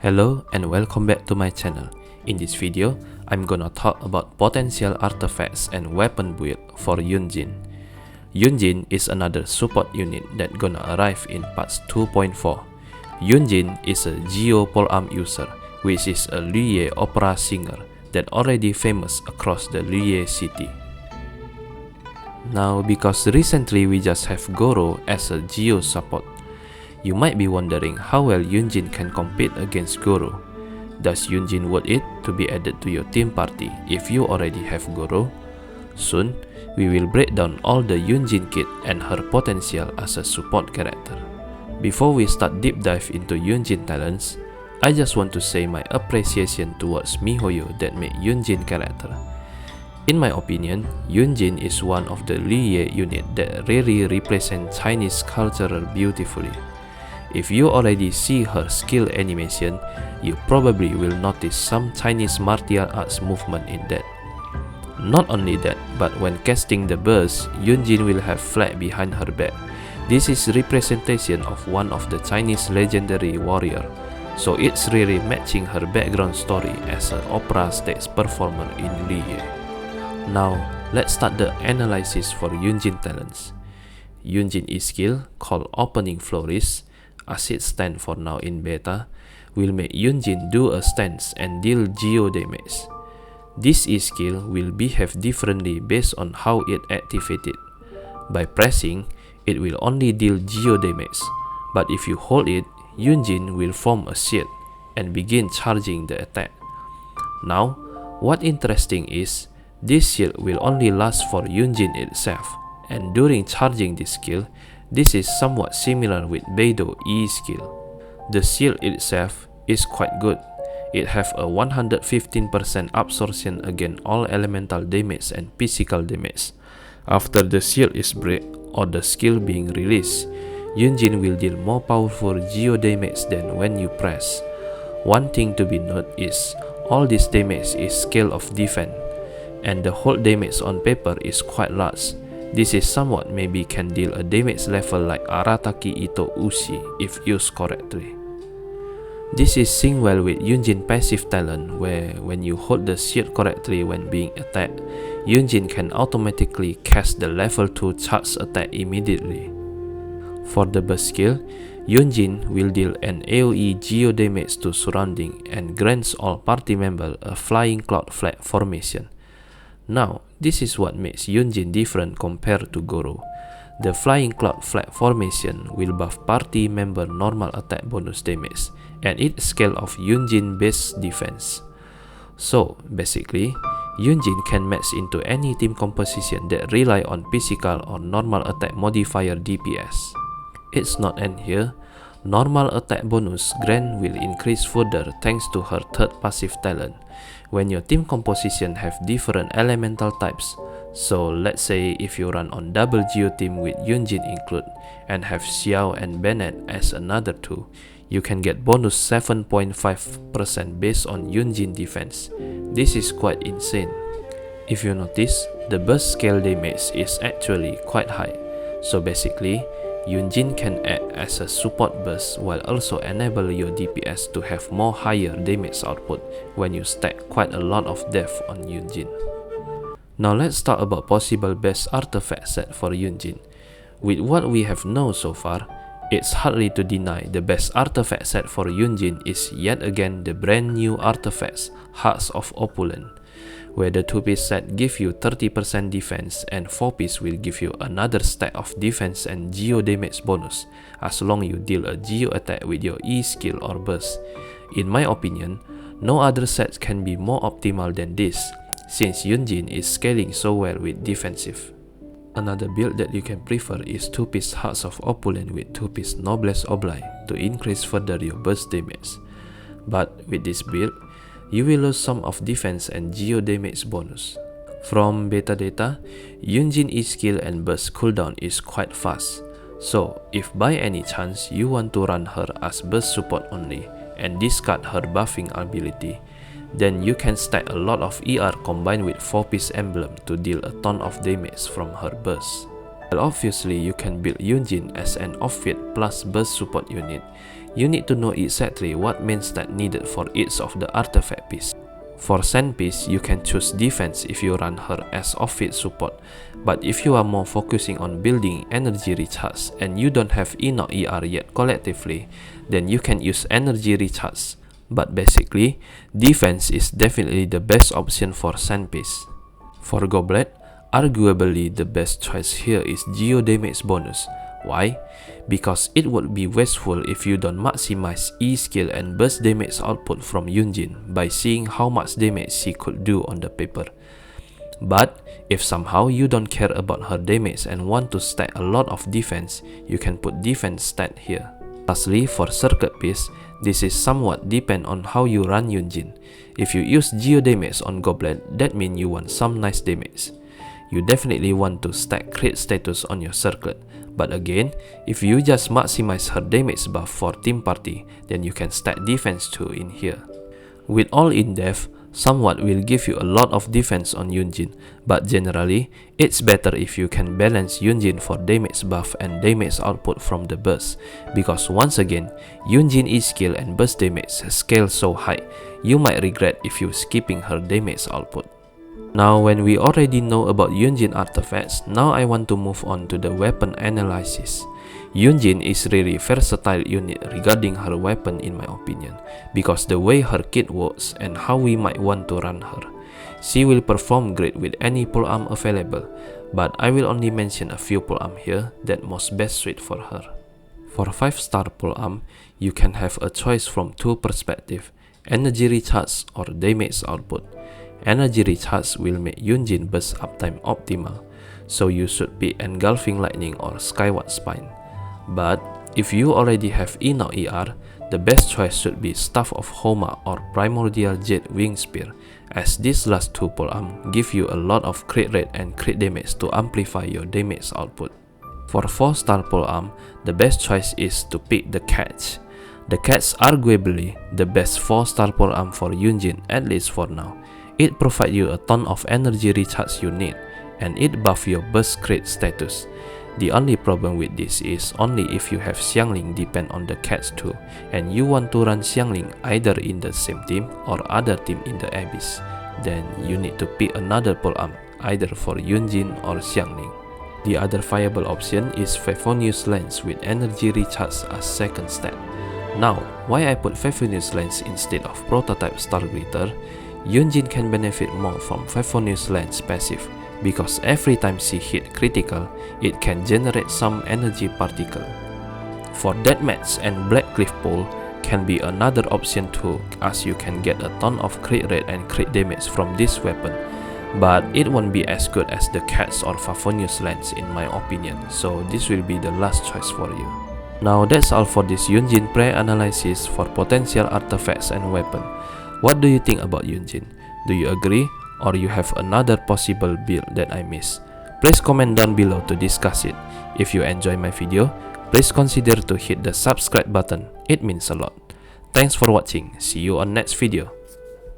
Hello and welcome back to my channel. In this video, I'm gonna talk about potential artifacts and weapon build for Yunjin. Yunjin is another support unit that gonna arrive in patch 2.4. Yunjin is a Geo polearm user, which is a Liyue opera singer that already famous across the Liyue city. Now, because recently we just have Goro as a Geo support, you might be wondering how well Yunjin can compete against Goro. Does Yunjin worth it to be added to your team party if you already have Goro? Soon, we will break down all the Yunjin kit and her potential as a support character. Before we start deep dive into Yunjin talents, I just want to say my appreciation towards miHoYo that made Yunjin character. In my opinion, Yunjin is one of the Liyue unit that really represent Chinese culture beautifully. If you already see her skill animation, you probably will notice some Chinese martial arts movement in that. Not only that, but when casting the burst, Yunjin will have flag behind her back. This is representation of one of the Chinese legendary warrior, so it's really matching her background story as an opera stage performer in Liyue. Now, let's start the analysis for Yunjin talents. Yunjin E-skill, called Opening Flourish, as it stands for now in beta, will make Yunjin do a stance and deal geo damage. This E-skill will behave differently based on how it activated. By pressing, it will only deal geo damage, but if you hold it, Yunjin will form a shield and begin charging the attack. Now, what interesting is, this shield will only last for Yunjin itself, and during charging this skill, this is somewhat similar with Beidou E skill. The shield itself is quite good. It have a 115% absorption against all elemental damage and physical damage. After the shield is break or the skill being released, Yunjin will deal more powerful geo damage than when you press. One thing to be noted is, all this damage is scale of defense, and the whole damage on paper is quite large. This is somewhat maybe can deal a damage level like Arataki Ito Ushi if used correctly. This is synced well with Yunjin passive talent where when you hold the shield correctly when being attacked, Yunjin can automatically cast the level 2 charge attack immediately. For the burst skill, Yunjin will deal an AoE geo damage to surrounding and grants all party members a flying cloud flag formation. Now, this is what makes Yunjin different compared to Goro. The flying cloud flag formation will buff party member normal attack bonus damage, and it scale of Yunjin base defense. So, basically, Yunjin can match into any team composition that rely on physical or normal attack modifier DPS. It's not end here. Normal attack bonus grant will increase further thanks to her third passive talent. When your team composition have different elemental types, so let's say if you run on double geo team with Yunjin include and have Xiao and Bennett as another two, you can get bonus 7.5% based on Yunjin defense. This is quite insane. If you notice, the burst scale damage is actually quite high, so basically, Yunjin can act as a support burst while also enable your DPS to have more higher damage output when you stack quite a lot of depth on Yunjin. Now let's talk about possible best artifact set for Yunjin. With what we have known so far, it's hardly to deny the best artifact set for Yunjin is yet again the brand new artifacts Hearts of Opulence, where the 2-piece set give you 30% defense and 4-piece will give you another stack of defense and geo damage bonus as long you deal a geo attack with your E skill or burst. In my opinion, no other sets can be more optimal than this, since Yunjin is scaling so well with defensive. Another build that you can prefer is 2-piece Hearts of Opulence with 2-piece Noblesse Oblige to increase further your burst damage. But with this build, you will lose some of defense and geo damage bonus. From beta data, Yunjin E-skill and burst cooldown is quite fast, so if by any chance you want to run her as burst support only and discard her buffing ability, then you can stack a lot of ER combined with 4-piece emblem to deal a ton of damage from her burst. While obviously you can build Yunjin as an offbeat plus burst support unit, you need to know exactly what main stat needed for each of the artifact piece. For Sand piece, you can choose defense if you run her as off-field support, but if you are more focusing on building energy recharge and you don't have enough ER yet collectively, then you can use energy recharge. But basically, defense is definitely the best option for Sand piece. For Goblet, arguably the best choice here is Geo damage bonus. Why? Because it would be wasteful if you don't maximize E skill and burst damage output from Yunjin by seeing how much damage she could do on the paper. But if somehow you don't care about her damage and want to stack a lot of defense, you can put defense stat here. Lastly, for Circuit piece, this is somewhat depend on how you run Yunjin. If you use Geo damage on Goblet, that means you want some nice damage. You definitely want to stack crit status on your Circlet. But again, if you just maximize her damage buff for team party, then you can stack defense too in here. With all in depth, somewhat will give you a lot of defense on Yunjin, but generally, it's better if you can balance Yunjin for damage buff and damage output from the burst, because once again, Yunjin E skill and burst damage scale so high, you might regret if you skipping her damage output. Now when we already know about Yunjin artifacts, now I want to move on to the weapon analysis. Yunjin is really versatile unit regarding her weapon in my opinion, because the way her kit works and how we might want to run her. She will perform great with any polearm available, but I will only mention a few polearm here that most best suit for her. For 5-star polearm, you can have a choice from two perspectives, energy recharge or damage output. Energy recharge will make Yunjin burst uptime optimal, so you should pick Engulfing Lightning or Skyward Spine. But if you already have enough ER, the best choice should be Staff of Homa or Primordial Jade Wing Spear, as these last two polearm give you a lot of crit rate and crit damage to amplify your damage output. For 4-star polearm, the best choice is to pick the Catch. The Catch arguably the best 4-star polearm for Yunjin, at least for now. It provides you a ton of energy recharge you need, and it buffs your burst crit status. The only problem with this is only if you have Xiangling depend on the Catch too, and you want to run Xiangling either in the same team or other team in the Abyss, then you need to pick another polearm, either for Yunjin or Xiangling. The other viable option is Favonius Lens with energy recharge as second stat. Now, why I put Favonius Lens instead of Prototype Star Glitter? Yunjin can benefit more from Favonius Lens passive, because every time she hit critical, it can generate some energy particle. For Deathmatch and Black Cliff Pole can be another option too, as you can get a ton of crit rate and crit damage from this weapon, but it won't be as good as the Cats or Favonius Lens in my opinion, so this will be the last choice for you. Now that's all for this Yunjin pre-analysis for potential artifacts and weapon. What do you think about Yunjin? Do you agree, or you have another possible build that I missed? Please comment down below to discuss it. If you enjoy my video, please consider to hit the subscribe button, it means a lot. Thanks for watching, see you on next video.